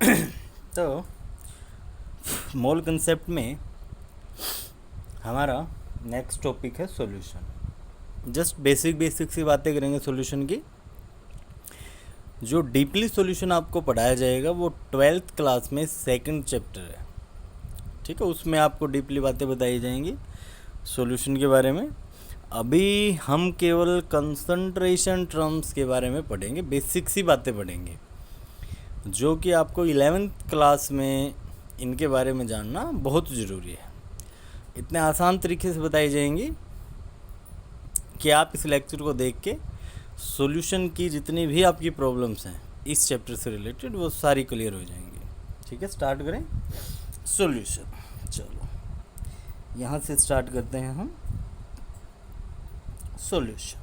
तो मोल कंसेप्ट में हमारा नेक्स्ट टॉपिक है सॉल्यूशन। जस्ट बेसिक सी बातें करेंगे सॉल्यूशन की। जो डीपली सॉल्यूशन आपको पढ़ाया जाएगा वो 12th क्लास में सेकंड चैप्टर है, ठीक है। उसमें आपको डीपली बातें बताई जाएंगी सॉल्यूशन के बारे में। अभी हम केवल कंसंट्रेशन टर्म्स के बारे में पढ़ेंगे, बेसिक सी बातें पढ़ेंगे जो कि आपको 11th क्लास में इनके बारे में जानना बहुत ज़रूरी है। इतने आसान तरीके से बताई जाएंगी कि आप इस लेक्चर को देख के सॉल्यूशन की जितनी भी आपकी प्रॉब्लम्स हैं इस चैप्टर से रिलेटेड वो सारी क्लियर हो जाएंगी, ठीक है। स्टार्ट करें सॉल्यूशन। चलो यहाँ से स्टार्ट करते हैं हम सॉल्यूशन,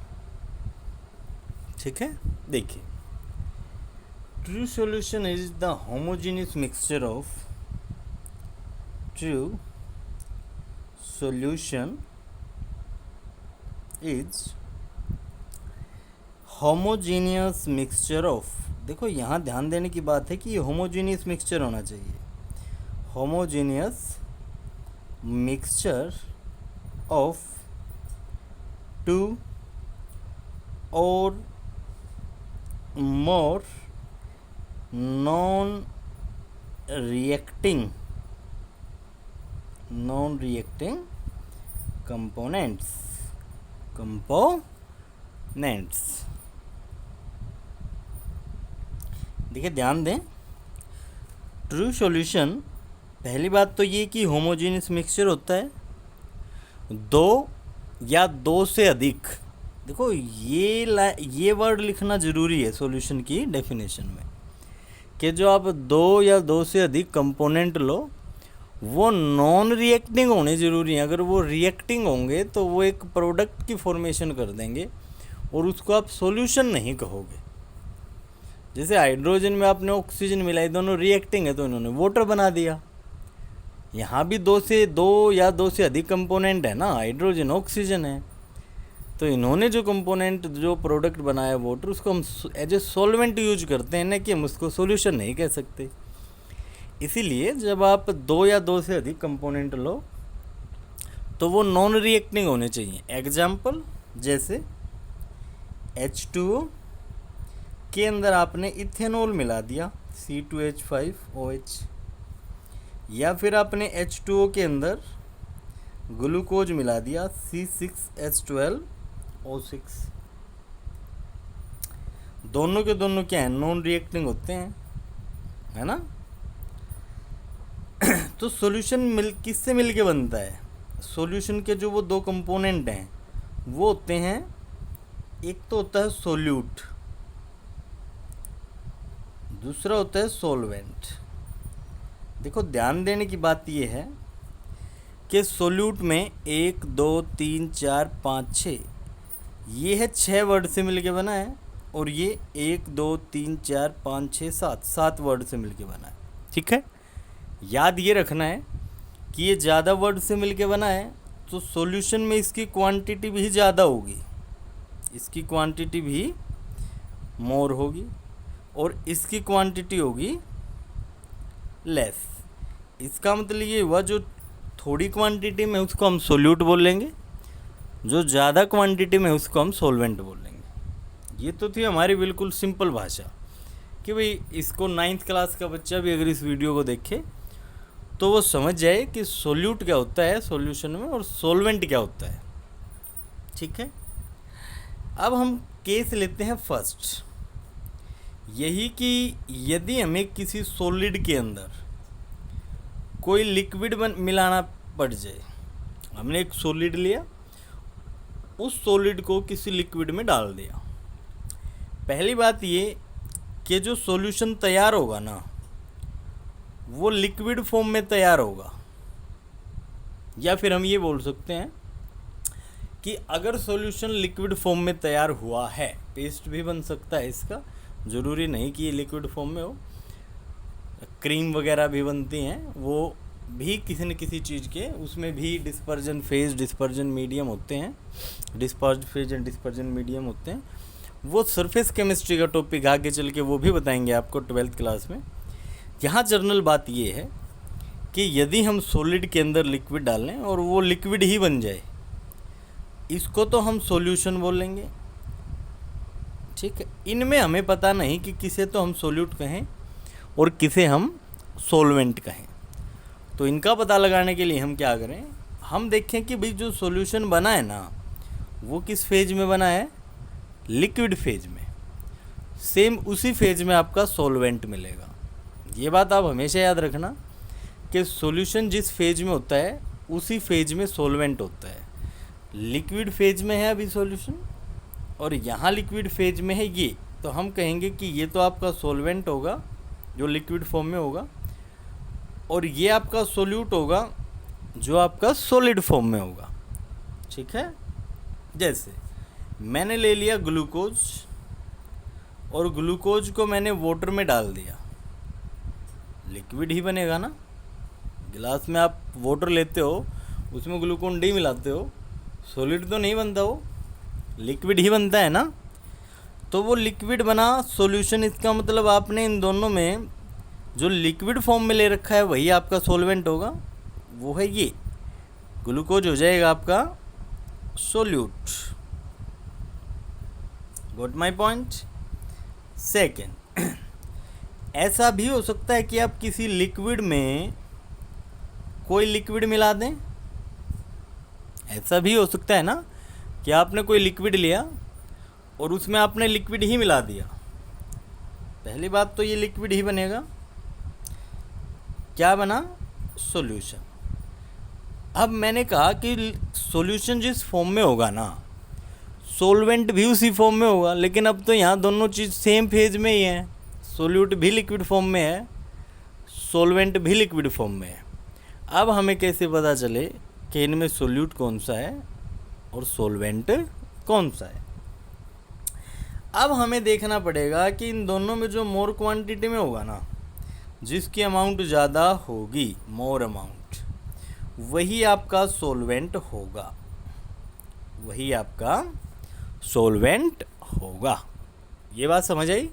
ठीक है। देखिए, true solution is the homogeneous mixture of true solution is homogeneous mixture of, देखो यहाँ ध्यान देने की बात है कि ये होमोजीनियस मिक्सचर होना चाहिए। होमोजीनियस मिक्सचर ऑफ टू और मोर नॉन रिएक्टिंग कंपोनेंट्स देखिए ध्यान दें, ट्रू सॉल्यूशन पहली बात तो ये कि होमोजेनियस मिक्सचर होता है दो या दो से अधिक। देखो ये वर्ड लिखना ज़रूरी है सॉल्यूशन की डेफिनेशन में कि जो आप दो या दो से अधिक कंपोनेंट लो वो नॉन रिएक्टिंग होने ज़रूरी हैं। अगर वो रिएक्टिंग होंगे तो वो एक प्रोडक्ट की फॉर्मेशन कर देंगे और उसको आप सॉल्यूशन नहीं कहोगे। जैसे हाइड्रोजन में आपने ऑक्सीजन मिलाई, दोनों रिएक्टिंग है तो इन्होंने वाटर बना दिया। यहाँ भी दो या दो से अधिक कंपोनेंट है ना, हाइड्रोजन ऑक्सीजन है, तो इन्होंने जो कंपोनेंट जो प्रोडक्ट बनाया वाटर उसको हम एज ए सॉल्वेंट यूज करते हैं ना, कि हम उसको सॉल्यूशन नहीं कह सकते। इसीलिए जब आप दो या दो से अधिक कंपोनेंट लो तो वो नॉन रिएक्टिंग होने चाहिए। एग्जाम्पल जैसे H2O के अंदर आपने इथेनॉल मिला दिया C2H5OH, या फिर आपने H2O के अंदर ग्लूकोज मिला दिया C6H12O6। दोनों के दोनों क्या है, नॉन रिएक्टिंग होते हैं, है ना। तो सॉल्यूशन किससे मिलके बनता है? सॉल्यूशन के जो वो दो कंपोनेंट हैं वो होते हैं, एक तो होता है सोल्यूट, दूसरा होता है सॉल्वेंट। देखो ध्यान देने की बात ये है कि सोल्यूट में 1 2 3 4 5 6 ये है 6 वर्ड से मिलके बना है, और ये 1 2 3 4 5 6 7 वर्ड से मिलके बना है, ठीक है। याद ये रखना है कि ये ज़्यादा वर्ड से मिलके बना है तो सॉल्यूशन में इसकी क्वांटिटी भी ज़्यादा होगी, इसकी क्वांटिटी भी मोर होगी, और इसकी क्वांटिटी होगी लेस। इसका मतलब ये हुआ जो थोड़ी क्वांटिटी में उसको हम सोल्यूट बोलेंगे, जो ज़्यादा क्वांटिटी में उसको हम सॉल्वेंट बोलेंगे। ये तो थी हमारी बिल्कुल सिंपल भाषा कि भाई इसको 9th क्लास का बच्चा भी अगर इस वीडियो को देखे तो वो समझ जाए कि सोल्यूट क्या होता है सॉल्यूशन में और सॉल्वेंट क्या होता है, ठीक है। अब हम केस लेते हैं फर्स्ट, यही कि यदि हमें किसी सॉलिड के अंदर कोई लिक्विड मिलाना पड़ जाए। हमने एक सॉलिड लिया, उस सॉलिड को किसी लिक्विड में डाल दिया। पहली बात ये कि जो सॉल्यूशन तैयार होगा ना वो लिक्विड फॉर्म में तैयार होगा, या फिर हम ये बोल सकते हैं कि अगर सॉल्यूशन लिक्विड फॉर्म में तैयार हुआ है, पेस्ट भी बन सकता है इसका, ज़रूरी नहीं कि ये लिक्विड फॉर्म में हो। क्रीम वगैरह भी बनती हैं, वो भी किसी न किसी चीज़ के, उसमें भी डिस्पर्जन फेज डिस्पर्जन मीडियम होते हैं, disperse phase and dispersion medium होते हैं। वो सरफेस केमिस्ट्री का टॉपिक आगे चल के वो भी बताएंगे आपको 12th क्लास में। यहाँ जनरल बात ये है कि यदि हम सॉलिड के अंदर लिक्विड डालें और वो लिक्विड ही बन जाए, इसको तो हम सॉल्यूशन बोलेंगे। ठीक है, इनमें हमें पता नहीं कि किसे तो हम सॉल्यूट कहें और किसे हम सॉल्वेंट कहें। तो इनका पता लगाने के लिए हम क्या करें, हम देखें कि भाई जो सॉल्यूशन बना है ना, वो किस फेज में बना है, लिक्विड फेज में। सेम उसी फेज में आपका सॉल्वेंट मिलेगा। ये बात आप हमेशा याद रखना कि सॉल्यूशन जिस फेज में होता है उसी फेज में सॉल्वेंट होता है। लिक्विड फेज में है अभी सॉल्यूशन और यहाँ लिक्विड फेज में है ये, तो हम कहेंगे कि ये तो आपका सॉल्वेंट होगा जो लिक्विड फॉर्म में होगा, और ये आपका सोल्यूट होगा जो आपका सॉलिड फॉर्म में होगा। ठीक है, जैसे मैंने ले लिया ग्लूकोज और ग्लूकोज को मैंने वाटर में डाल दिया, लिक्विड ही बनेगा ना। गिलास में आप वाटर लेते हो, उसमें ग्लूकोन डी मिलाते हो, सॉलिड तो नहीं बनता, वो लिक्विड ही बनता है ना। तो वो लिक्विड बना सॉल्यूशन, इसका मतलब आपने इन दोनों में जो लिक्विड फॉर्म में ले रखा है वही आपका सॉल्वेंट होगा, वो है ये ग्लूकोज हो जाएगा आपका solute. Got my point. Second, ऐसा भी हो सकता है कि आप किसी लिक्विड में कोई लिक्विड मिला दें। ऐसा भी हो सकता है ना कि आपने कोई लिक्विड लिया और उसमें आपने लिक्विड ही मिला दिया। पहली बात तो ये लिक्विड ही बनेगा, क्या बना, सॉल्यूशन। अब मैंने कहा कि सॉल्यूशन जिस फॉर्म में होगा ना, सॉल्वेंट भी उसी फॉर्म में होगा, लेकिन अब तो यहाँ दोनों चीज़ सेम फेज में ही है। सॉल्यूट भी लिक्विड फॉर्म में है, सॉल्वेंट भी लिक्विड फॉर्म में है। अब हमें कैसे पता चले कि इनमें सॉल्यूट कौन सा है और सॉल्वेंट कौन सा है। अब हमें देखना पड़ेगा कि इन दोनों में जो मोर क्वांटिटी में होगा ना, जिसकी अमाउंट ज़्यादा होगी, मोर अमाउंट, वही आपका सॉल्वेंट होगा, वही आपका सॉल्वेंट होगा। ये बात समझ आई।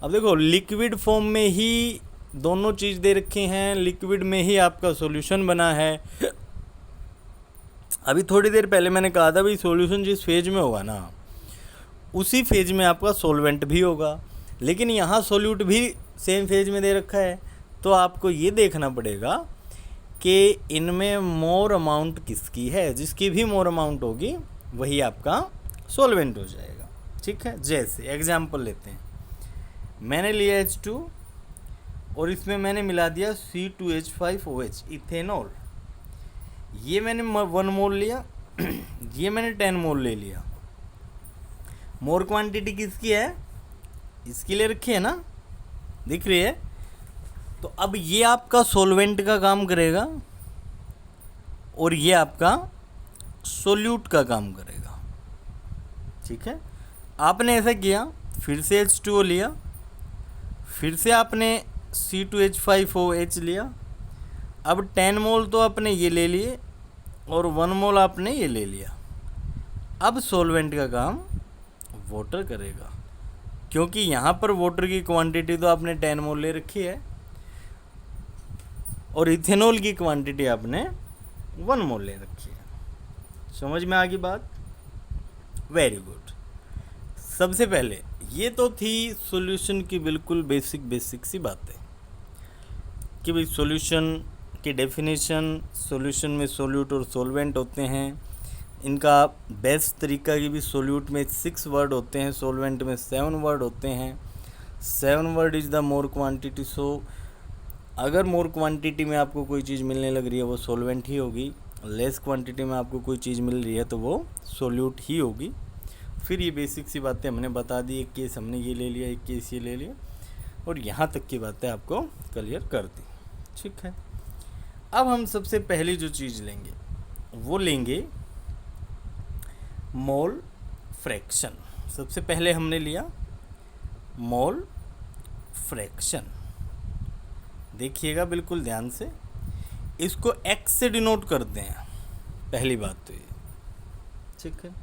अब देखो, लिक्विड फॉर्म में ही दोनों चीज़ दे रखे हैं, लिक्विड में ही आपका सॉल्यूशन बना है। अभी थोड़ी देर पहले मैंने कहा था भाई सॉल्यूशन जिस फेज में होगा ना, उसी फेज में आपका सॉल्वेंट भी होगा, लेकिन यहाँ सॉल्यूट भी सेम फेज में दे रखा है। तो आपको ये देखना पड़ेगा कि इनमें मोर अमाउंट किसकी है, जिसकी भी मोर अमाउंट होगी वही आपका सॉल्वेंट हो जाएगा। ठीक है, जैसे एग्जांपल लेते हैं, मैंने लिया H2 और इसमें मैंने मिला दिया C2H5OH, इथेनॉल। ये मैंने 1 मोल लिया, ये मैंने 10 मोल ले लिया। मोर क्वांटिटी किसकी है, इसकी ले रखी है ना, दिख रही है। तो अब ये आपका सॉल्वेंट का काम करेगा और ये आपका सोल्यूट का काम करेगा। ठीक है, आपने ऐसा किया, फिर से H2O लिया, फिर से आपने C2H5OH लिया। अब 10 मोल तो आपने ये ले लिए और 1 मोल आपने ये ले लिया। अब सॉल्वेंट का काम वाटर करेगा, क्योंकि यहाँ पर वाटर की क्वांटिटी तो आपने 10 मोल ले रखी है और इथेनॉल की क्वांटिटी आपने 1 मोल ले रखी है। समझ में आ गई बात? Very good. सबसे पहले ये तो थी सॉल्यूशन की बिल्कुल बेसिक सी बातें कि भाई सॉल्यूशन की डेफिनेशन, सॉल्यूशन में सॉल्यूट और सॉल्वेंट होते हैं, इनका बेस्ट तरीका की भी सॉल्यूट में 6 वर्ड होते हैं, सॉल्वेंट में 7 वर्ड होते हैं। 7 word is the more quantity. So अगर मोर क्वांटिटी में आपको कोई चीज़ मिलने लग रही है वो सॉल्वेंट ही होगी, लेस क्वांटिटी में आपको कोई चीज़ मिल रही है तो वो सॉल्यूट ही होगी। फिर ये बेसिक सी बातें हमने बता दी, एक केस हमने ये ले लिया, एक केस ये ले लिया, और यहाँ तक की बातें आपको क्लियर कर दी। ठीक है, अब हम सबसे पहली जो चीज़ लेंगे वो लेंगे मोल फ्रैक्शन। सबसे पहले हमने लिया मोल फ्रैक्शन। देखिएगा बिल्कुल ध्यान से, इसको x से डिनोट करते हैं, पहली बात तो ये। ठीक है,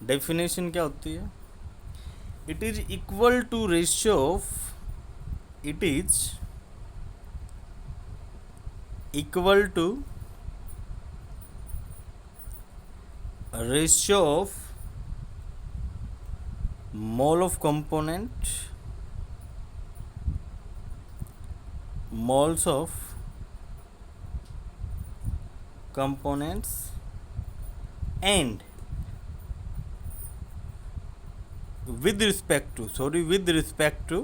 डेफिनेशन क्या होती है, it is equal to ratio of, it is equal to ratio of mole of component moles of components and with respect to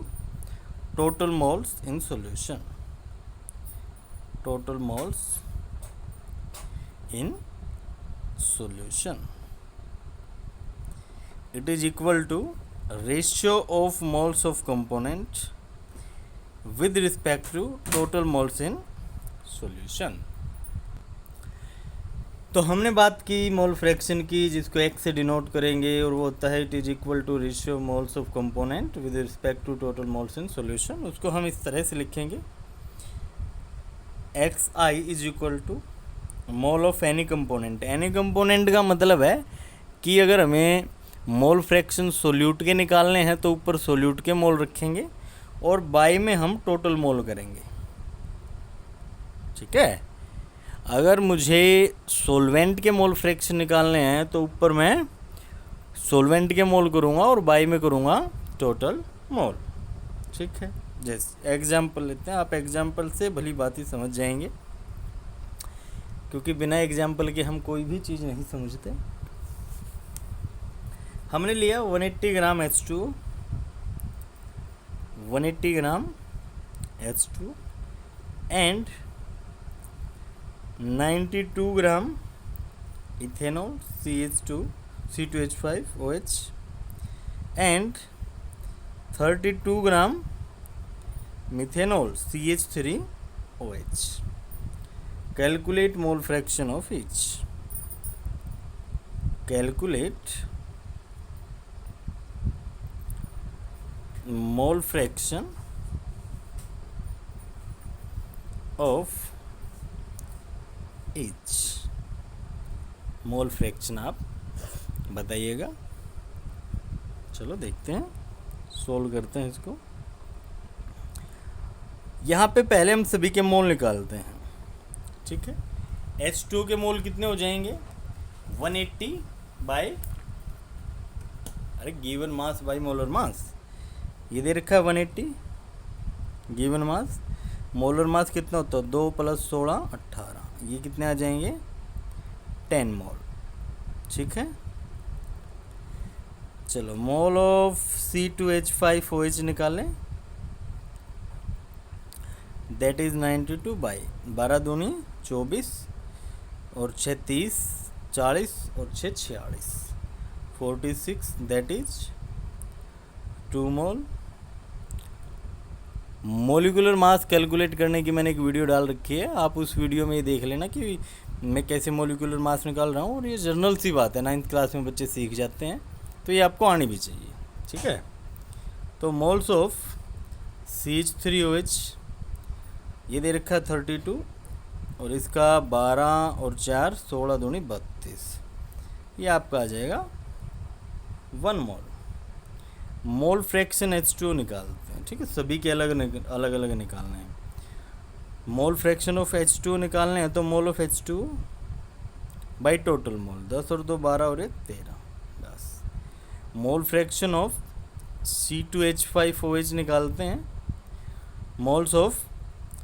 total moles in solution. Total moles in solution. It is equal to ratio of moles of component with respect to total moles in solution. तो हमने बात की mole fraction की, जिसको x से denote करेंगे, और वो होता है it is equal to ratio moles of component with respect to total moles in solution. उसको हम इस तरह से लिखेंगे xi is equal to mole of any component. Any component का मतलब है कि अगर हमें मोल फ्रैक्शन सोल्यूट के निकालने हैं तो ऊपर सोल्यूट के मोल रखेंगे और बाई में हम टोटल मोल करेंगे. ठीक है. अगर मुझे सोलवेंट के मोल फ्रैक्शन निकालने हैं तो ऊपर मैं सोलवेंट के मोल करूँगा और बाई में करूँगा टोटल मोल. ठीक है. जैसे एग्जाम्पल लेते हैं. आप एग्जाम्पल से भली बात ही समझ जाएंगे, क्योंकि बिना एग्जाम्पल के हम कोई भी चीज़ नहीं समझते. हमने लिया 180 ग्राम H2, 180 gram H2 and 92 gram ethanol C2H5OH and 32 gram methanol CH3OH. Calculate mole fraction of each. Calculate mole fraction of each. Mole fraction आप बताइएगा. चलो देखते हैं, सोल्व करते हैं इसको. यहाँ पे पहले हम सभी के मोल निकालते हैं. ठीक है. H2 के मोल कितने हो जाएंगे 180 बाय, अरे given mass by molar mass. ये दे रखा है 180 गिवन मास. मोलर मास कितना होता है 2 + 16 18. ये कितने आ जाएंगे 10 मोल. ठीक है. चलो मोल ऑफ C2H5OH निकालें. दैट इज 92 बाई 12 दूनी 24 और 6 30 40 और 6 46 46. That is 2 mole. Molecular mass calculate करने की मैंने एक वीडियो डाल रखी है, आप उस वीडियो में ये देख लेना कि मैं कैसे मोलिकुलर मास निकाल रहा हूँ. और ये जर्नल सी बात है, 9th क्लास में बच्चे सीख जाते हैं, तो ये आपको आनी भी चाहिए. ठीक है. तो मोल्स ऑफ CH3OH ये दे रखा है 32 और इसका 12 और 4 16 दूनी 32. ये आपका आ जाएगा 1 मोल. मोल फ्रैक्शन H2 निकालते हैं. ठीक है. सभी के अलग अलग निकालने हैं. मोल फ्रैक्शन ऑफ H2 निकालने हैं तो mole of H2 by total mole 10 और 2 12 और 1 13. बस. मोल फ्रैक्शन ऑफ C2H5OH निकालते हैं. Moles of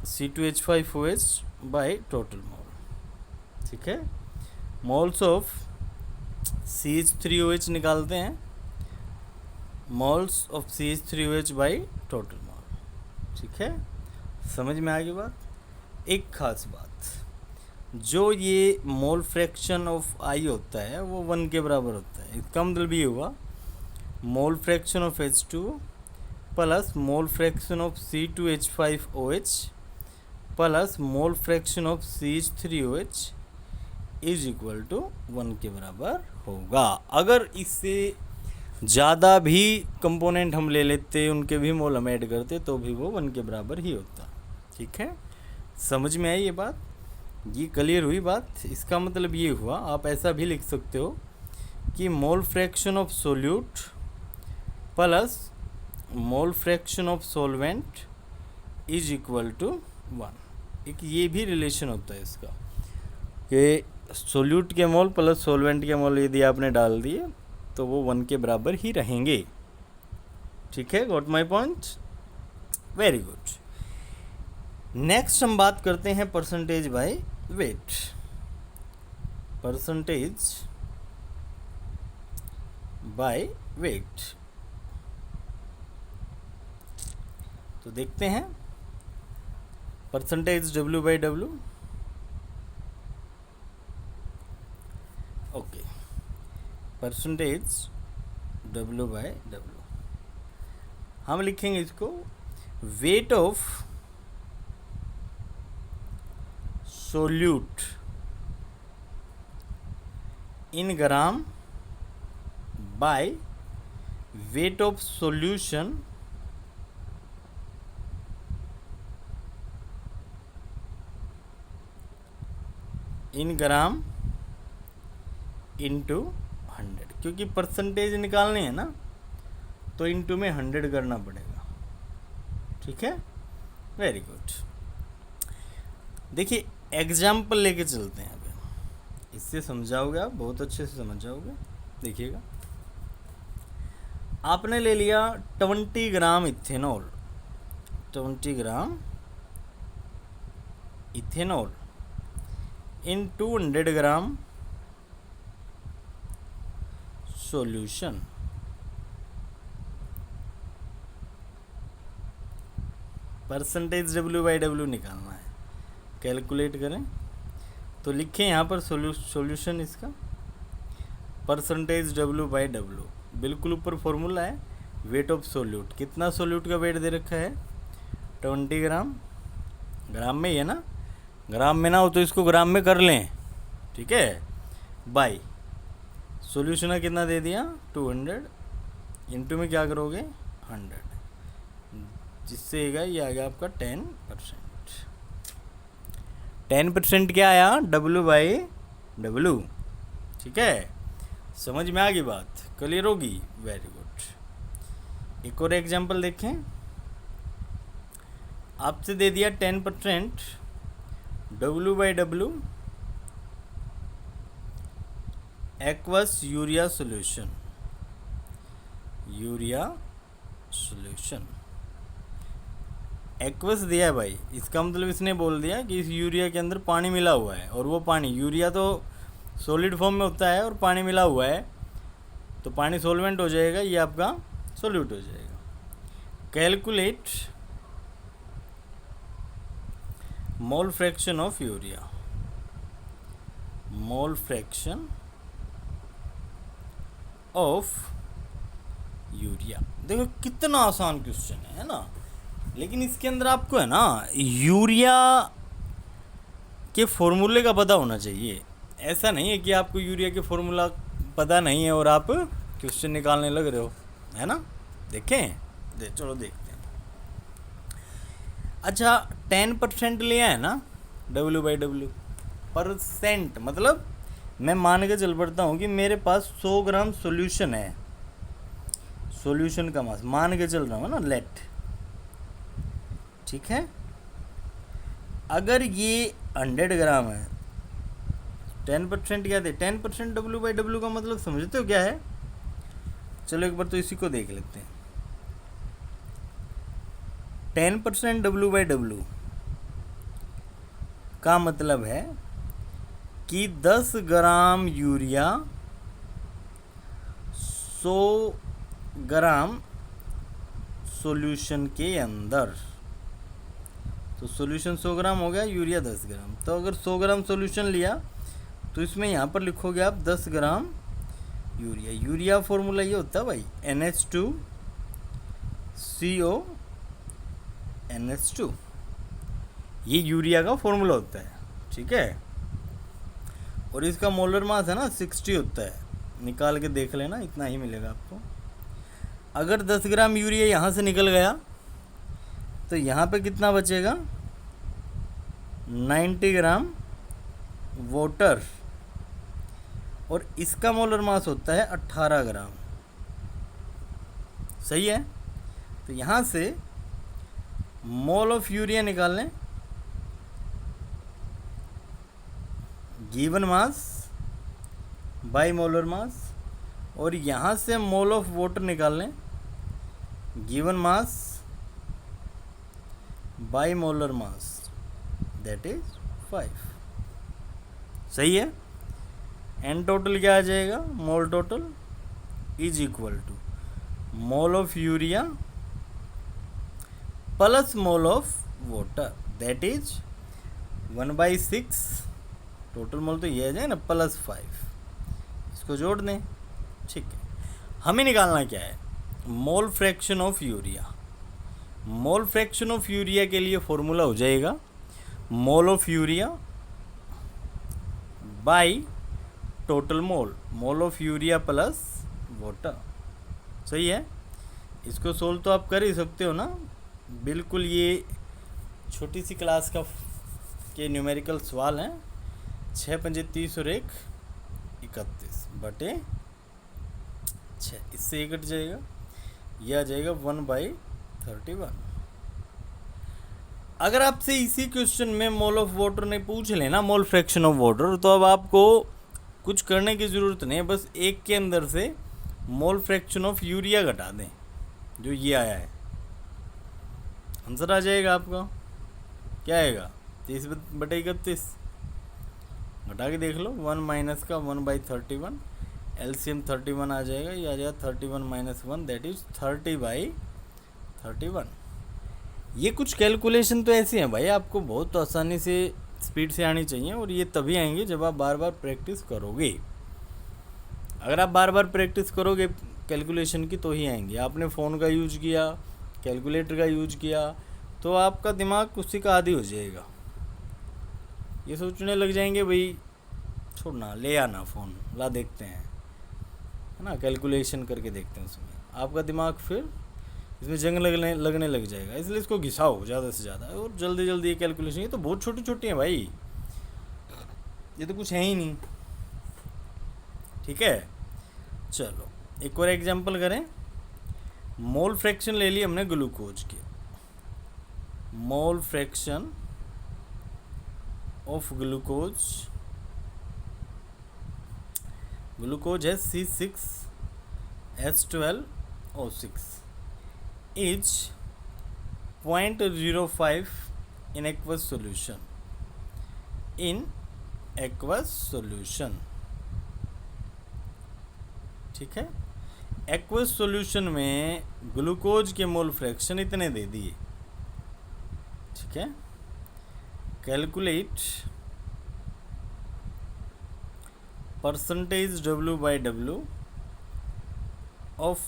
C2H5OH by total mole. ठीक है. मोल्स ऑफ CH3OH निकालते हैं. Moles of CH3OH by total mole. ठीक है. समझ में आ गई बात. एक खास बात, जो ये मोल फ्रैक्शन ऑफ I होता है वो 1 के बराबर होता है. इसका मतलब ये हुआ mole fraction of H2 plus mole fraction of C2H5OH plus mole fraction of CH3OH is equal to 1 के बराबर होगा. अगर इससे ज़्यादा भी कंपोनेंट हम ले लेते, उनके भी मोल हम ऐड करते, तो भी वो 1 के बराबर ही होता. ठीक है. समझ में आई ये बात. ये क्लियर हुई बात. इसका मतलब ये हुआ, आप ऐसा भी लिख सकते हो कि mole fraction of solute plus mole fraction of solvent is equal to 1. एक ये भी रिलेशन होता है इसका कि सोल्यूट के मोल प्लस सॉल्वेंट के मोल यदि आपने डाल दिए तो वो 1 के बराबर ही रहेंगे। ठीक है, got my point, very good. Next हम बात करते हैं percentage by weight. Percentage by weight, तो देखते हैं percentage W by W। Okay, percentage W by W हम लिखेंगे इसको weight of solute in gram by weight of solution in gram into 100, क्योंकि परसेंटेज निकालनी है ना तो इंटू में 100 करना पड़ेगा। ठीक है, वेरी गुड। देखिए एग्जाम्पल लेके चलते हैं, अभी इससे समझाओगे आप, बहुत अच्छे से समझ जाओगे। देखिएगा, आपने ले लिया 20 gram ethanol, 20 gram ethanol in 200 gram solution. Percentage W by W निकालना है, कैलकुलेट करें तो लिखें यहाँ पर सॉल्यूशन इसका परसेंटेज W बाई W, बिल्कुल ऊपर फॉर्मूला है वेट ऑफ सोल्यूट। कितना सोल्यूट का वेट दे रखा है 20 ग्राम, ग्राम में ही है ना, ग्राम में ना हो तो इसको ग्राम में कर लें। ठीक है, बाई सॉल्यूशन का कितना दे दिया 200, इंटू में क्या करोगे 100, जिससे ये आ गया आपका 10%। 10% क्या आया W बाई W। ठीक है, समझ में आ गई बात, क्लियर होगी, वेरी गुड। एक और एग्जांपल देखें, आपसे दे दिया 10% W by W aqueous urea solution, urea solution aqueous दिया है भाई, इसका मतलब इसने बोल दिया कि इस यूरिया के अंदर पानी मिला हुआ है, और वो पानी, यूरिया तो सॉलिड फॉर्म में होता है और पानी मिला हुआ है तो पानी सॉल्वेंट हो जाएगा, ये आपका सॉल्यूट हो जाएगा। Calculate mole fraction of urea, mole fraction of urea. देखो कितना आसान क्वेश्चन है ना, लेकिन इसके अंदर आपको है ना यूरिया के फॉर्मूले का पता होना चाहिए। ऐसा नहीं है कि आपको यूरिया के फॉर्मूला पता नहीं है और आप क्वेश्चन निकालने लग रहे हो, है ना। देखें, चलो देखते हैं। अच्छा 10% लिया है ना W बाई W, परसेंट मतलब मैं मान के चल पड़ता हूँ कि मेरे पास 100 ग्राम सॉल्यूशन है, सॉल्यूशन का मास मान के चल रहा हूँ ना, लेट। ठीक है, अगर ये 100 ग्राम है, 10% क्या थे 10% W बाई W का मतलब समझते हो क्या है। चलो एक बार तो इसी को देख लेते हैं। 10% W बाई W का मतलब है कि 10 ग्राम यूरिया 100 ग्राम सॉल्यूशन के अंदर, तो सॉल्यूशन 100 ग्राम हो गया, यूरिया 10 ग्राम। तो अगर 100 ग्राम सॉल्यूशन लिया तो इसमें यहाँ पर लिखोगे आप 10 ग्राम यूरिया। यूरिया फॉर्मूला ये होता है भाई NH2CO NH2, ये यूरिया का फॉर्मूला होता है। ठीक है, और इसका मोलर मास है ना 60 होता है, निकाल के देख लेना, इतना ही मिलेगा आपको। अगर 10 ग्राम यूरिया यहाँ से निकल गया तो यहाँ पे कितना बचेगा 90 ग्राम वाटर, और इसका मोलर मास होता है 18 ग्राम। सही है, तो यहाँ से मोल ऑफ यूरिया निकाल लें given mass by molar mass, और यहाँ से मोल ऑफ वाटर निकाल लें, given mass by molar mass, that is 5। सही है। एन टोटल क्या आ जाएगा, mole total is equal to mole of urea plus mole of water, that is 1/6। Total mole तो ये आ जाए ना, प्लस 5, इसको जोड़ दें। ठीक है, हमें निकालना क्या है, मोल fraction of urea. Mole fraction of urea के लिए फॉर्मूला हो जाएगा मोल of urea by total mole, mole of urea plus water. सही है। इसको सोल्व तो आप कर ही सकते हो ना, बिल्कुल ये छोटी सी क्लास का के न्यूमेरिकल सवाल हैं। 6 पंजे 30 और 1 31 बटे 6, इससे ये कट जाएगा, यह आ जाएगा 1/31। अगर आपसे इसी क्वेश्चन में मोल ऑफ वाटर ने पूछ लेना, मोल फ्रैक्शन ऑफ वाटर, तो अब आपको कुछ करने की ज़रूरत नहीं है, बस एक के अंदर से मोल फ्रैक्शन ऑफ यूरिया घटा दें, जो ये आया है, आंसर आ जाएगा आपका। क्या आएगा, 30/31। घटा के देख लो, 1 माइनस का 1/31, एलसीएम 31 आ जाएगा, ये आ जाएगा 31 - 1, दैट इज 30/31। ये कुछ कैलकुलेशन तो ऐसी हैं भाई, आपको बहुत आसानी से स्पीड से आनी चाहिए, और ये तभी आएंगे जब आप बार बार प्रैक्टिस करोगे। अगर आप बार बार प्रैक्टिस करोगे कैलकुलेशन की तो ही आएंगे। आपने फ़ोन का यूज किया, कैलकुलेटर का यूज किया, तो आपका दिमाग उसी का आदी हो जाएगा। ये सोचने लग जाएंगे भाई छोड़ना, ले आना फ़ोन, ला देखते हैं, है ना, कैलकुलेशन करके देखते हैं उसमें। आपका दिमाग फिर इसमें जंग लगने लग जाएगा। इसलिए इसको घिसाओ ज़्यादा से ज़्यादा, और जल्दी जल्दी ये कैलकुलेशन, ये तो बहुत छोटी छोटी हैं भाई, ये तो कुछ है ही नहीं। ठीक है, चलो एक और एग्जांपल करें। मोल फ्रैक्शन ले लिए हमने ग्लूकोज के, मोल फ्रैक्शन ऑफ ग्लूकोज, ग्लूकोज है C6H12O6 is 0.05 in aqueous solution, in aqueous solution। ठीक है, एक्वस सॉल्यूशन में ग्लूकोज के मोल फ्रैक्शन इतने दे दिए। ठीक है, calculate percentage W/W of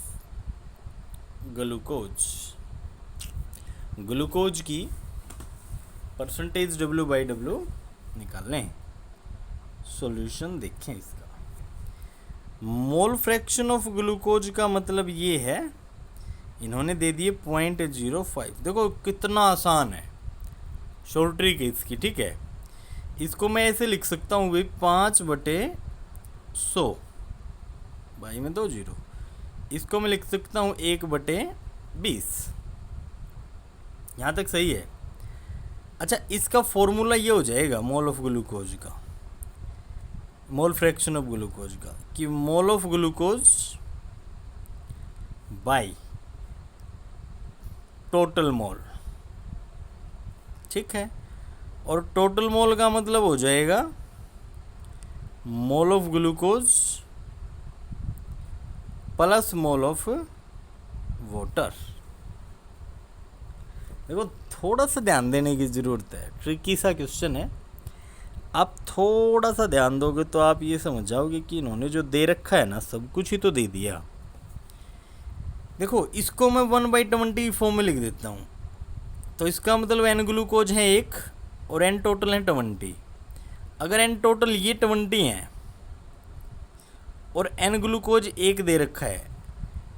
glucose, glucose की परसेंटेज W/W निकाल लें। सॉल्यूशन देखें इसका। मोल फ्रैक्शन ऑफ ग्लूकोज का मतलब ये है, इन्होंने दे दिए 0.05। देखो कितना आसान है, शॉर्ट ट्रिक है इसकी। ठीक है, इसको मैं ऐसे लिख सकता हूँ भाई, 5/100, भाई में 2 0, इसको मैं लिख सकता हूँ 1/20। यहाँ तक सही है। अच्छा, इसका फॉर्मूला ये हो जाएगा मोल ऑफ ग्लूकोज का, मोल फ्रैक्शन ऑफ ग्लूकोज का, कि mole of glucose by total mole. ठीक है, और टोटल मोल का मतलब हो जाएगा mole of glucose plus mole of water. देखो थोड़ा सा ध्यान देने की ज़रूरत है, ट्रिकी सा क्वेश्चन है। आप थोड़ा सा ध्यान दोगे तो आप ये समझ जाओगे कि इन्होंने जो दे रखा है ना, सब कुछ ही तो दे दिया। देखो इसको मैं 1/20 फॉर्म में लिख देता हूँ, तो इसका मतलब एन ग्लूकोज है 1 और एन टोटल है 20। अगर एन टोटल ये 20 है और एन ग्लूकोज 1 दे रखा है,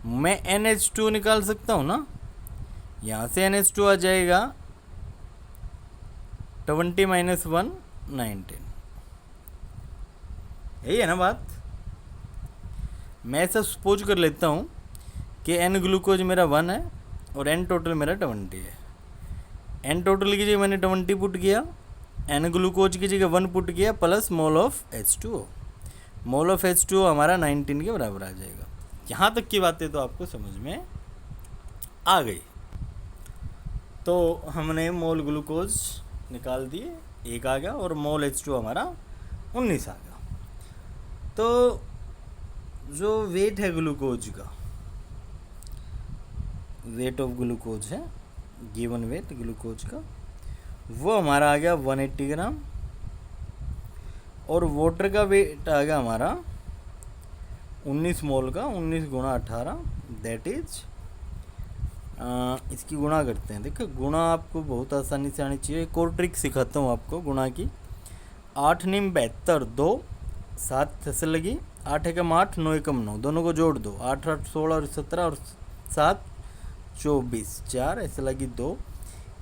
मैं NH2 निकाल सकता हूँ ना। यहाँ से NH2 आ जाएगा 20 - 1 19। यही है ना बात। मैं ऐसा सपोज कर लेता हूँ कि एन ग्लूकोज मेरा 1 है और एन टोटल मेरा 20 है। एन टोटल की जगह मैंने 20 पुट किया एन ग्लूकोज की जगह 1 पुट किया plus mole of H2O। Mole of H2O हमारा 19 के बराबर आ जाएगा। यहाँ तक की बातें तो आपको समझ में आ गई। तो हमने मोल ग्लूकोज निकाल दिए, 1 आ गया, और मोल H2O हमारा 19 आ गया। तो जो वेट है ग्लूकोज का, वेट ऑफ ग्लूकोज है, गिवन वेट ग्लूकोज का, वो हमारा आ गया 180 ग्राम, और वाटर का वेट आ गया हमारा 19 मोल का, 19 गुणा 18, दैट इज इसकी गुणा करते हैं। देखो गुणा आपको बहुत आसानी से आनी चाहिए। एक और ट्रिक सिखाता हूँ आपको गुणा की। 8 नीम 72, 2 7 से लगी, 8 एकम 8, 9 एकम 9, दोनों को जोड़ दो, 8 8 16 और 17 और 7 24, 4 ऐसे लगी 2,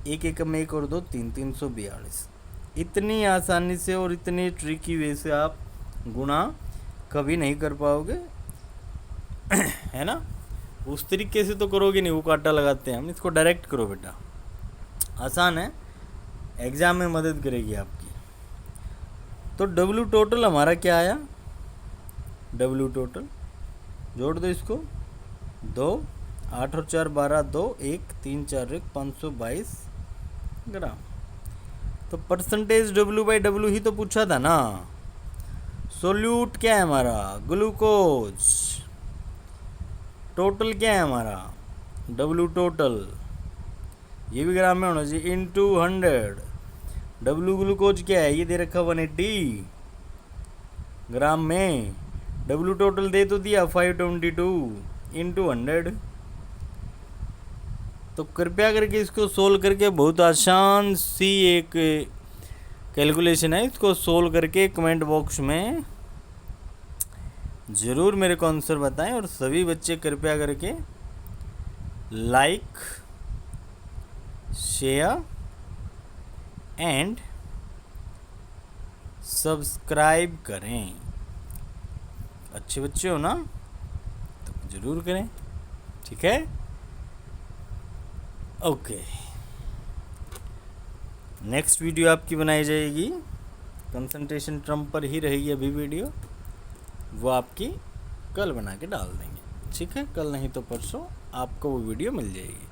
1 एकम 1 और 2 3, 342। इतनी आसानी से और इतनी ट्रिकी वे से आप गुणा कभी नहीं कर पाओगे है ना। उस तरीके से तो करोगे नहीं, वो काटा लगाते हैं हम, इसको डायरेक्ट करो बेटा, आसान है, एग्ज़ाम में मदद करेगी आपकी। तो डब्ल्यू टोटल हमारा क्या आया, डब्ल्यू टोटल जोड़ दो इसको, 2 8 और 4 12, 2 1 3 4 1 522 ग्राम। तो परसेंटेज डब्ल्यू बाई डब्ल्यू ही तो पूछा था ना। सोल्यूट क्या है हमारा, ग्लूकोज। टोटल क्या है हमारा, डब्ल्यू टोटल, ये भी ग्राम में होना चाहिए, इनटू 100। डब्ल्यू ग्लूकोज क्या है, ये दे रखा 180 ग्राम में, डब्ल्यू टोटल दे तो दिया 522 इनटू 100। तो कृपया करके इसको सोल्व करके, बहुत आसान सी एक कैलकुलेशन है, इसको सोल्व करके कमेंट बॉक्स में ज़रूर मेरे को आंसर बताएं। और सभी बच्चे कृपया करके लाइक, शेयर एंड सब्सक्राइब करें। अच्छे बच्चे हो ना, तो ज़रूर करें, ठीक है। ओके, नेक्स्ट वीडियो आपकी बनाई जाएगी, कंसंट्रेशन टर्म पर ही रहेगी अभी वीडियो, वो आपकी कल बना के डाल देंगे, ठीक है। कल नहीं तो परसों आपको वो वीडियो मिल जाएगी।